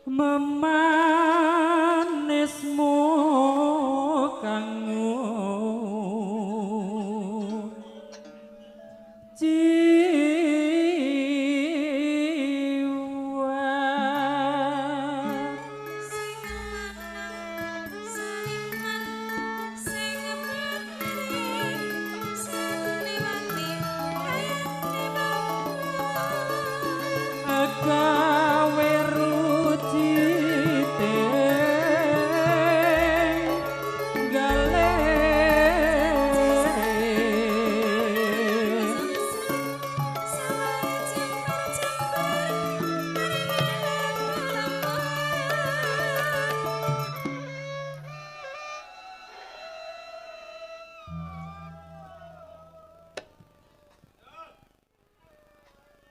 memanismu kanggo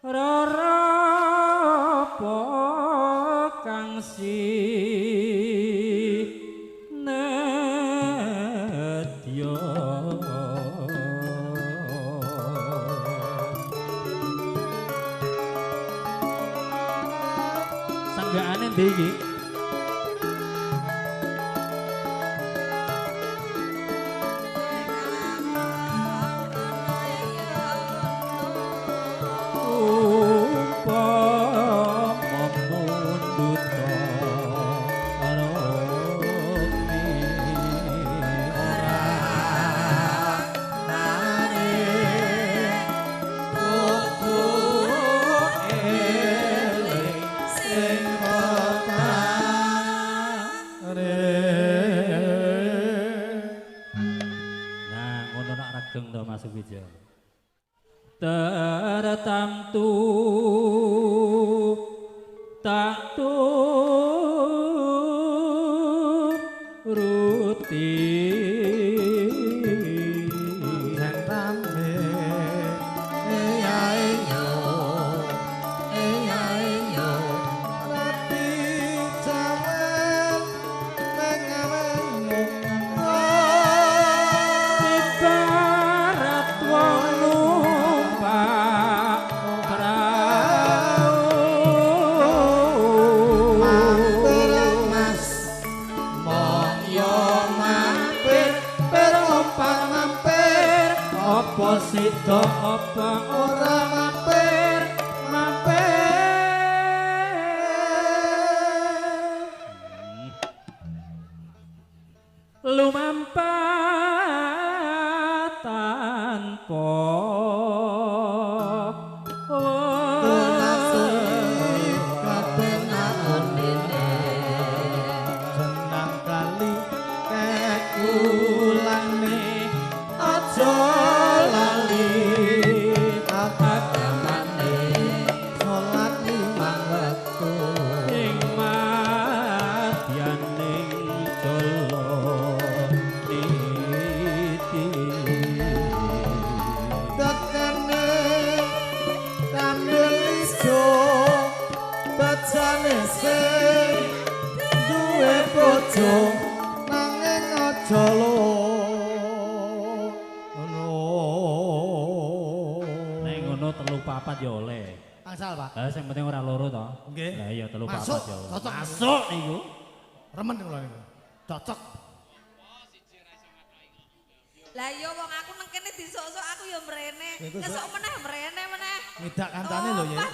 rarapo kang sinedya sanggane ndi iki tertamtu tak turuti rame ayo rati jaman mengamen ibarat wong apa sida apa ora mampir lumampah tanpa kabenaan jenang kali kekulane aja nanging aja nek ngono 3-4 ya oleh angsal Pak lah sing penting ora loro to nggih lah iya 3-4 ya masuk niku remen kula niku cocok lah iya wong aku nang kene disok-sok aku ya mrene ngesuk meneh mrene ngidak kancane lho ya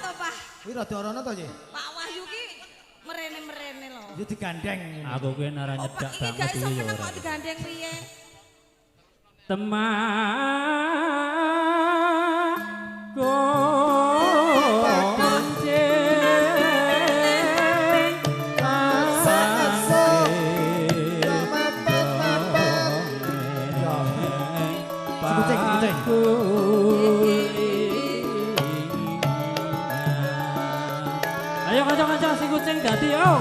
kuwi rada rono to ya Pak Wahyu ki merene lho. Ya digandeng. Aku kuwi nara nyedak banget iki ya ora. Kok digandeng piye? Temago kancing ayo kanca-kanca si kucing dadi yo.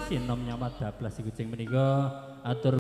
Sinom nyamat 12 kucing menika atur